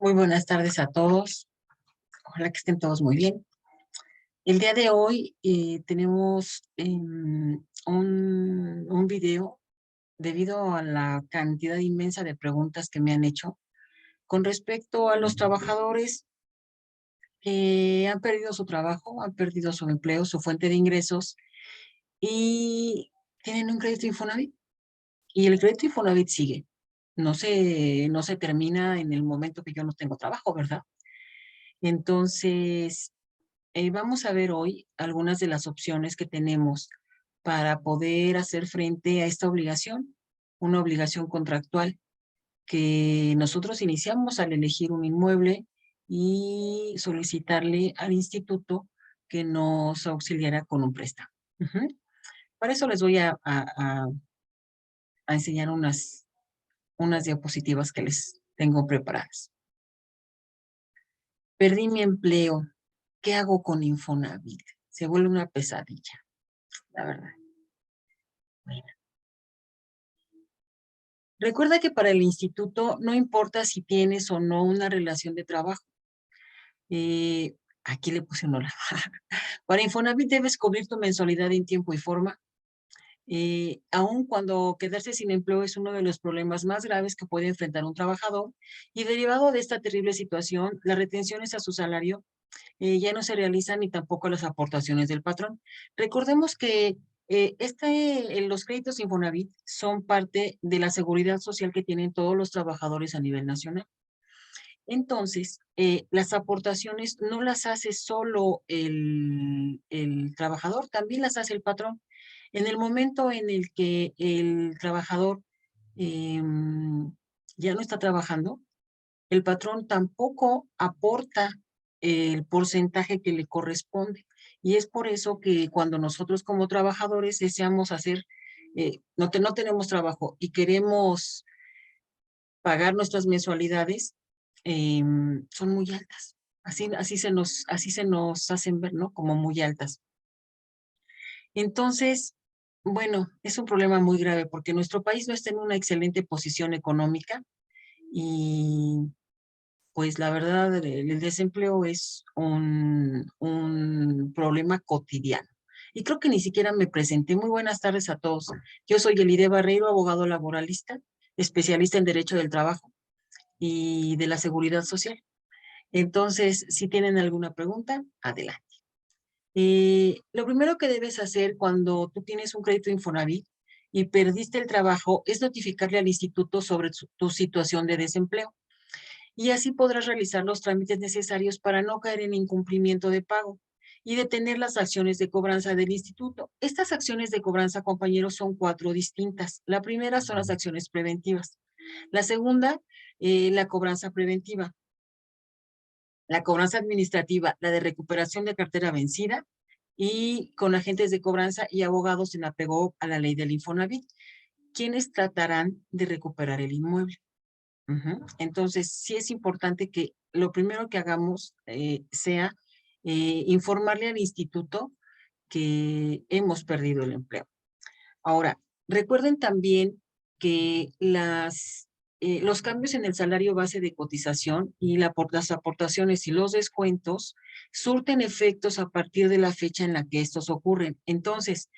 Muy buenas tardes a todos. Ojalá que estén todos muy bien. El día de hoy tenemos un video debido a la cantidad inmensa de preguntas que me han hecho con respecto a los trabajadores que han perdido su trabajo, han perdido su empleo, su fuente de ingresos y tienen un crédito Infonavit. Y el crédito Infonavit sigue. No se termina en el momento que yo no tengo trabajo, ¿verdad? Entonces, vamos a ver hoy algunas de las opciones que tenemos para poder hacer frente a esta obligación, una obligación contractual que nosotros iniciamos al elegir un inmueble y solicitarle al instituto que nos auxiliara con un préstamo. Ujú. Para eso les voy a enseñar unas diapositivas que les tengo preparadas. Perdí mi empleo. ¿Qué hago con Infonavit? Se vuelve una pesadilla, la verdad. Bueno, recuerda que para el instituto no importa si tienes o no una relación de trabajo. Eh, Aquí le puse un hola. Para Infonavit debes cubrir tu mensualidad en tiempo y forma. Aun cuando quedarse sin empleo es uno de los problemas más graves que puede enfrentar un trabajador, y derivado de esta terrible situación, las retenciones a su salario ya no se realizan ni tampoco las aportaciones del patrón. Recordemos que los créditos Infonavit son parte de la seguridad social que tienen todos los trabajadores a nivel nacional. Entonces, las aportaciones no las hace solo el trabajador, también las hace el patrón. En el momento en el que el trabajador ya no está trabajando, el patrón tampoco aporta el porcentaje que le corresponde. Y es por eso que cuando nosotros como trabajadores deseamos hacer, no tenemos trabajo y queremos pagar nuestras mensualidades, son muy altas. Así se nos hacen ver, ¿no? Como muy altas. Entonces, bueno, es un problema muy grave porque nuestro país no está en una excelente posición económica y pues la verdad, el desempleo es un problema cotidiano. Y creo que ni siquiera me presenté. Muy buenas tardes a todos. Yo soy Elide Barreiro, abogado laboralista, especialista en Derecho del Trabajo y de la Seguridad Social. Entonces, si tienen alguna pregunta, adelante. Lo primero que debes hacer cuando tú tienes un crédito Infonavit y perdiste el trabajo es notificarle al instituto sobre tu situación de desempleo, y así podrás realizar los trámites necesarios para no caer en incumplimiento de pago y detener las acciones de cobranza del instituto. Estas acciones de cobranza, compañeros, son 4 distintas. La primera son las acciones preventivas. La segunda, la cobranza preventiva. La cobranza administrativa, la de recuperación de cartera vencida, y con agentes de cobranza y abogados en apego a la ley del Infonavit, quienes tratarán de recuperar el inmueble. Entonces, sí es importante que lo primero que hagamos sea informarle al instituto que hemos perdido el empleo. Ahora, recuerden también que los cambios en el salario base de cotización y las aportaciones y los descuentos surten efectos a partir de la fecha en la que estos ocurren. Entonces,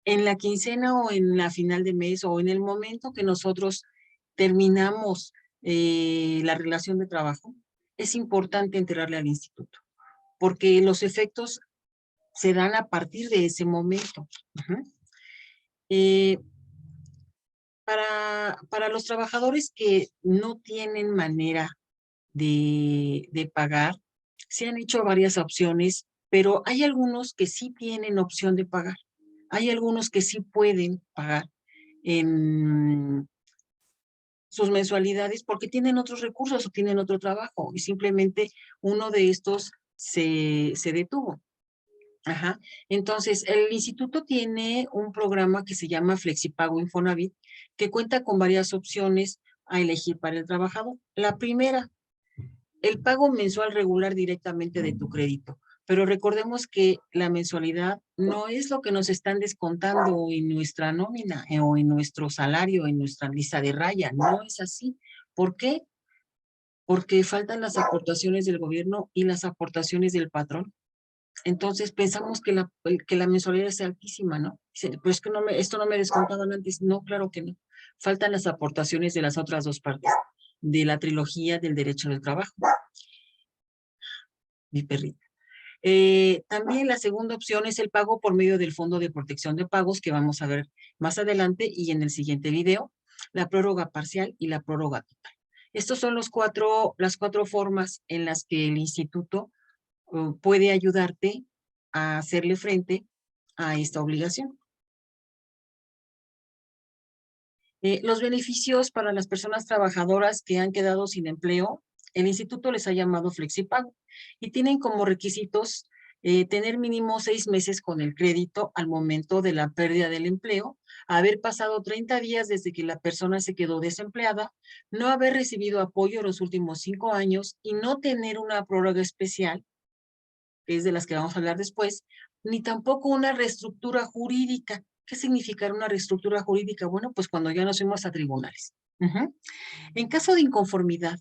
en la quincena o en la final de mes o en el momento que nosotros terminamos la relación de trabajo, es importante enterarle al instituto, porque los efectos se dan a partir de ese momento. Ujú. Eh, para los trabajadores que no tienen manera de pagar, se han hecho varias opciones, pero hay algunos que sí tienen opción de pagar. Hay algunos que sí pueden pagar en sus mensualidades porque tienen otros recursos o tienen otro trabajo y simplemente uno de estos se detuvo. Ajá. Entonces, el instituto tiene un programa que se llama Flexipago Infonavit, que cuenta con varias opciones a elegir para el trabajador. La primera, el pago mensual regular directamente de tu crédito. Pero recordemos que la mensualidad no es lo que nos están descontando en nuestra nómina o en nuestro salario, en nuestra lista de raya. No es así. ¿Por qué? porque faltan las aportaciones del gobierno y las aportaciones del patrón. Entonces pensamos que la mensualidad es altísima, ¿no? Dice, pero es que esto no me descontaban antes. No, claro que no. Faltan las aportaciones de las otras dos partes, de la trilogía del derecho del trabajo. Mi perrita. También la segunda opción es el pago por medio del Fondo de Protección de Pagos, que vamos a ver más adelante y en el siguiente video, la prórroga parcial y la prórroga total. Estos son las cuatro formas en las que el instituto puede ayudarte a hacerle frente a esta obligación. Los beneficios para las personas trabajadoras que han quedado sin empleo, el instituto les ha llamado Flexipago y tienen como requisitos tener mínimo 6 meses con el crédito al momento de la pérdida del empleo, haber pasado 30 días desde que la persona se quedó desempleada, no haber recibido apoyo en los últimos 5 años y no tener una prórroga especial, que es de las que vamos a hablar después, ni tampoco una reestructura jurídica. ¿Qué significa una reestructura jurídica? Bueno, pues cuando ya nos fuimos a tribunales. En caso de inconformidad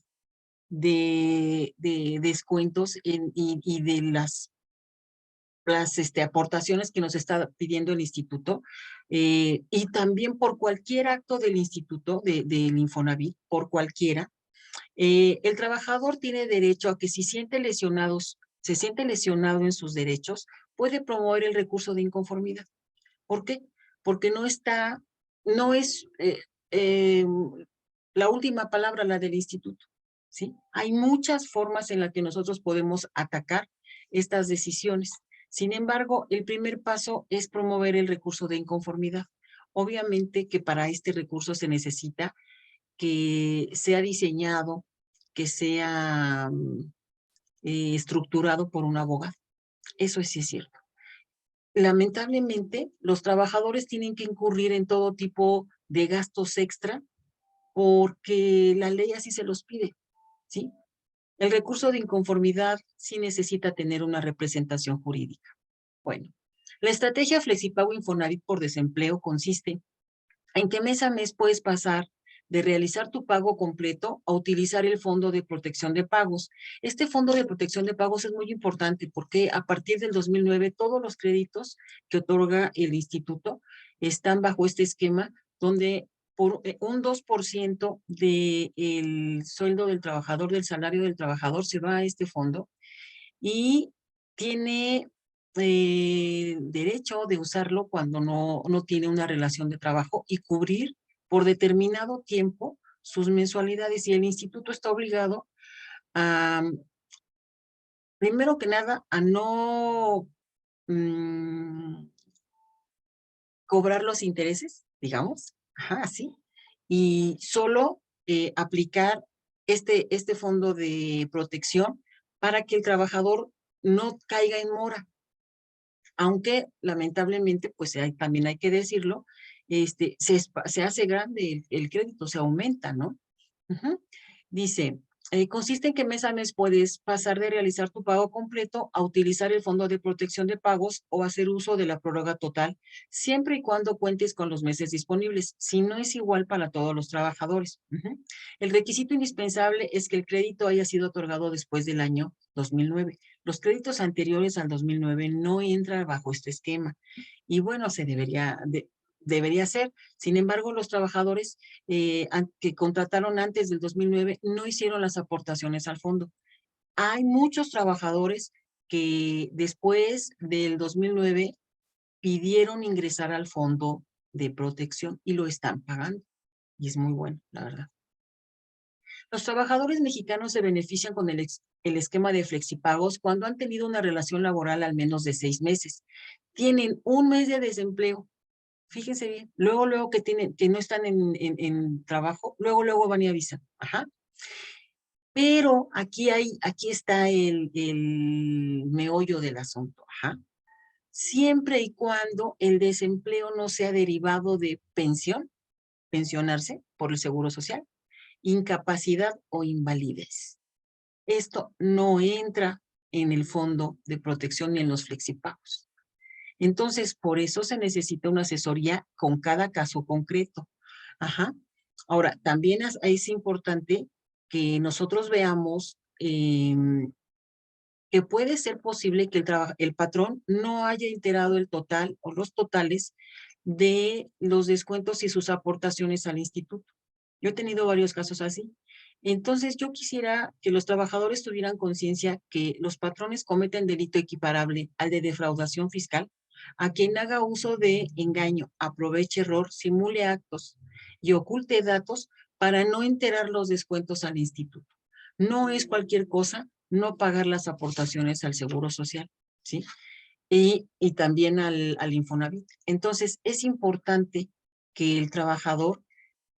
de descuentos y de las aportaciones que nos está pidiendo el instituto, y también por cualquier acto del instituto, del Infonavit, por cualquiera, el trabajador tiene derecho a que si se siente lesionado en sus derechos, puede promover el recurso de inconformidad. ¿Por qué? Porque no es eh, la última palabra la del instituto, ¿sí? Hay muchas formas en las que nosotros podemos atacar estas decisiones. Sin embargo, el primer paso es promover el recurso de inconformidad. Obviamente que para este recurso se necesita que sea diseñado, que sea estructurado por un abogado. Eso sí es cierto. Lamentablemente, los trabajadores tienen que incurrir en todo tipo de gastos extra porque la ley así se los pide, ¿sí? El recurso de inconformidad sí necesita tener una representación jurídica. Bueno, la estrategia Flexipago Infonavit por desempleo consiste en que mes a mes puedes pasar de realizar tu pago completo a utilizar el fondo de protección de pagos. Este fondo de protección de pagos es muy importante porque a partir del 2009 todos los créditos que otorga el instituto están bajo este esquema donde por un 2% del sueldo del trabajador, del salario del trabajador, se va a este fondo y tiene derecho de usarlo cuando no tiene una relación de trabajo y cubrir por determinado tiempo sus mensualidades y el instituto está obligado a, primero que nada, a no cobrar los intereses, digamos, ajá, así, y solo aplicar este fondo de protección para que el trabajador no caiga en mora. Aunque lamentablemente, pues también hay que decirlo, se hace grande el crédito, se aumenta, ¿no? Dice, consiste en que mes a mes puedes pasar de realizar tu pago completo a utilizar el fondo de protección de pagos o hacer uso de la prórroga total, siempre y cuando cuentes con los meses disponibles, si no es igual para todos los trabajadores. El requisito indispensable es que el crédito haya sido otorgado después del año 2009. Los créditos anteriores al 2009 no entran bajo este esquema. Y bueno, debería ser. Sin embargo, los trabajadores que contrataron antes del 2009 no hicieron las aportaciones al fondo. Hay muchos trabajadores que después del 2009 pidieron ingresar al fondo de protección y lo están pagando. Y es muy bueno, la verdad. Los trabajadores mexicanos se benefician con el esquema de flexipagos cuando han tenido una relación laboral al menos de 6 meses. Tienen un mes de desempleo. Fíjense bien, luego que no están en trabajo, luego van y avisan. Ajá. Pero aquí está el meollo del asunto. Ajá. Siempre y cuando el desempleo no sea derivado de pensionarse por el Seguro Social, incapacidad o invalidez. Esto no entra en el fondo de protección ni en los flexipagos. Entonces, por eso se necesita una asesoría con cada caso concreto. Ajá. Ahora, también es importante que nosotros veamos que puede ser posible que el patrón no haya enterado el total o los totales de los descuentos y sus aportaciones al instituto. Yo he tenido varios casos así. Entonces, yo quisiera que los trabajadores tuvieran conciencia que los patrones cometen delito equiparable al de defraudación fiscal a quien haga uso de engaño, aproveche error, simule actos y oculte datos para no enterar los descuentos al instituto. No es cualquier cosa no pagar las aportaciones al Seguro Social, ¿sí? Y también al Infonavit. Entonces, es importante que el trabajador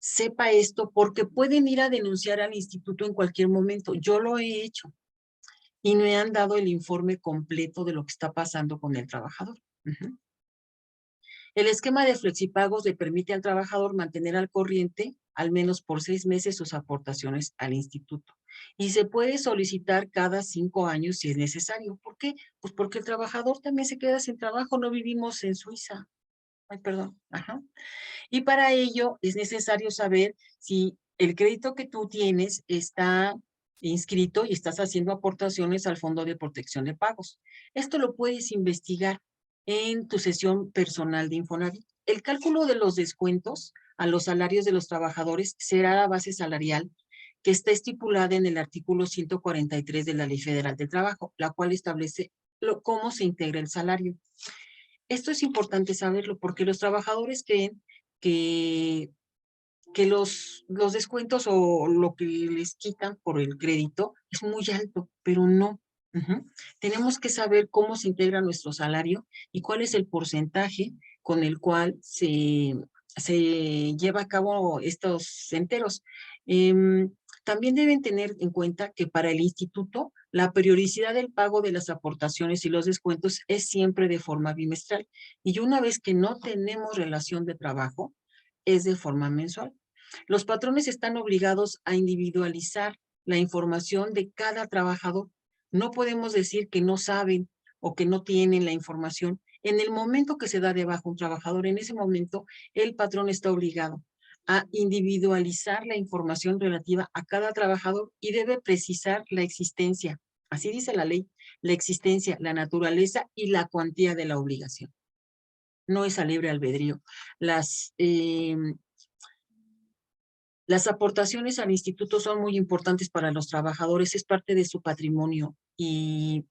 sepa esto porque pueden ir a denunciar al instituto en cualquier momento. Yo lo he hecho y me han dado el informe completo de lo que está pasando con el trabajador. El esquema de flexipagos le permite al trabajador mantener al corriente al menos por 6 meses sus aportaciones al instituto. Y se puede solicitar cada 5 años si es necesario. ¿Por qué? Pues porque el trabajador también se queda sin trabajo, no vivimos en Suiza. Ay, perdón. Ajá. Y para ello es necesario saber si el crédito que tú tienes está inscrito y estás haciendo aportaciones al Fondo de Protección de Pagos. Esto lo puedes investigar en tu sesión personal de Infonavit. El cálculo de los descuentos a los salarios de los trabajadores será la base salarial que está estipulada en el artículo 143 de la Ley Federal del Trabajo, la cual establece cómo se integra el salario. Esto es importante saberlo porque los trabajadores creen que, que los descuentos o lo que les quitan por el crédito es muy alto, pero no. Tenemos que saber cómo se integra nuestro salario y cuál es el porcentaje con el cual se lleva a cabo estos enteros. También deben tener en cuenta que para el instituto la periodicidad del pago de las aportaciones y los descuentos es siempre de forma bimestral. Y una vez que no tenemos relación de trabajo, es de forma mensual. Los patrones están obligados a individualizar la información de cada trabajador. No podemos decir que no saben o que no tienen la información. En el momento que se da de baja un trabajador, en ese momento el patrón está obligado a individualizar la información relativa a cada trabajador y debe precisar la existencia, así dice la ley, la existencia, la naturaleza y la cuantía de la obligación. No es a libre albedrío. Las aportaciones al instituto son muy importantes para los trabajadores, es parte de su patrimonio y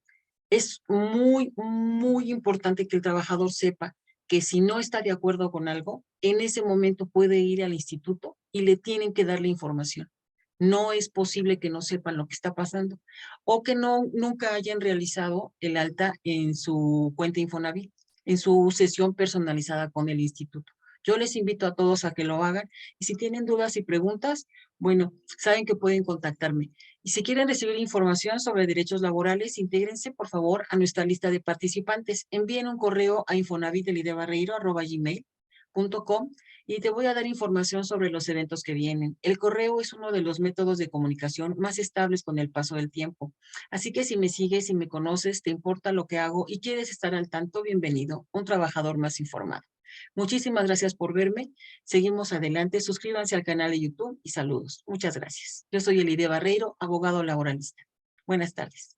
es muy, muy importante que el trabajador sepa que si no está de acuerdo con algo, en ese momento puede ir al instituto y le tienen que dar la información. No es posible que no sepan lo que está pasando o que nunca hayan realizado el alta en su cuenta Infonavit, en su sesión personalizada con el instituto. Yo les invito a todos a que lo hagan y si tienen dudas y preguntas, bueno, saben que pueden contactarme. Y si quieren recibir información sobre derechos laborales, intégrense por favor a nuestra lista de participantes. Envíen un correo a infonavitelidebarreiro@gmail.com y te voy a dar información sobre los eventos que vienen. El correo es uno de los métodos de comunicación más estables con el paso del tiempo. Así que si me sigues, si me conoces, te importa lo que hago y quieres estar al tanto, bienvenido, un trabajador más informado. Muchísimas gracias por verme. Seguimos adelante. Suscríbanse al canal de YouTube y saludos. Muchas gracias. Yo soy Elide Barreiro, abogado laboralista. Buenas tardes.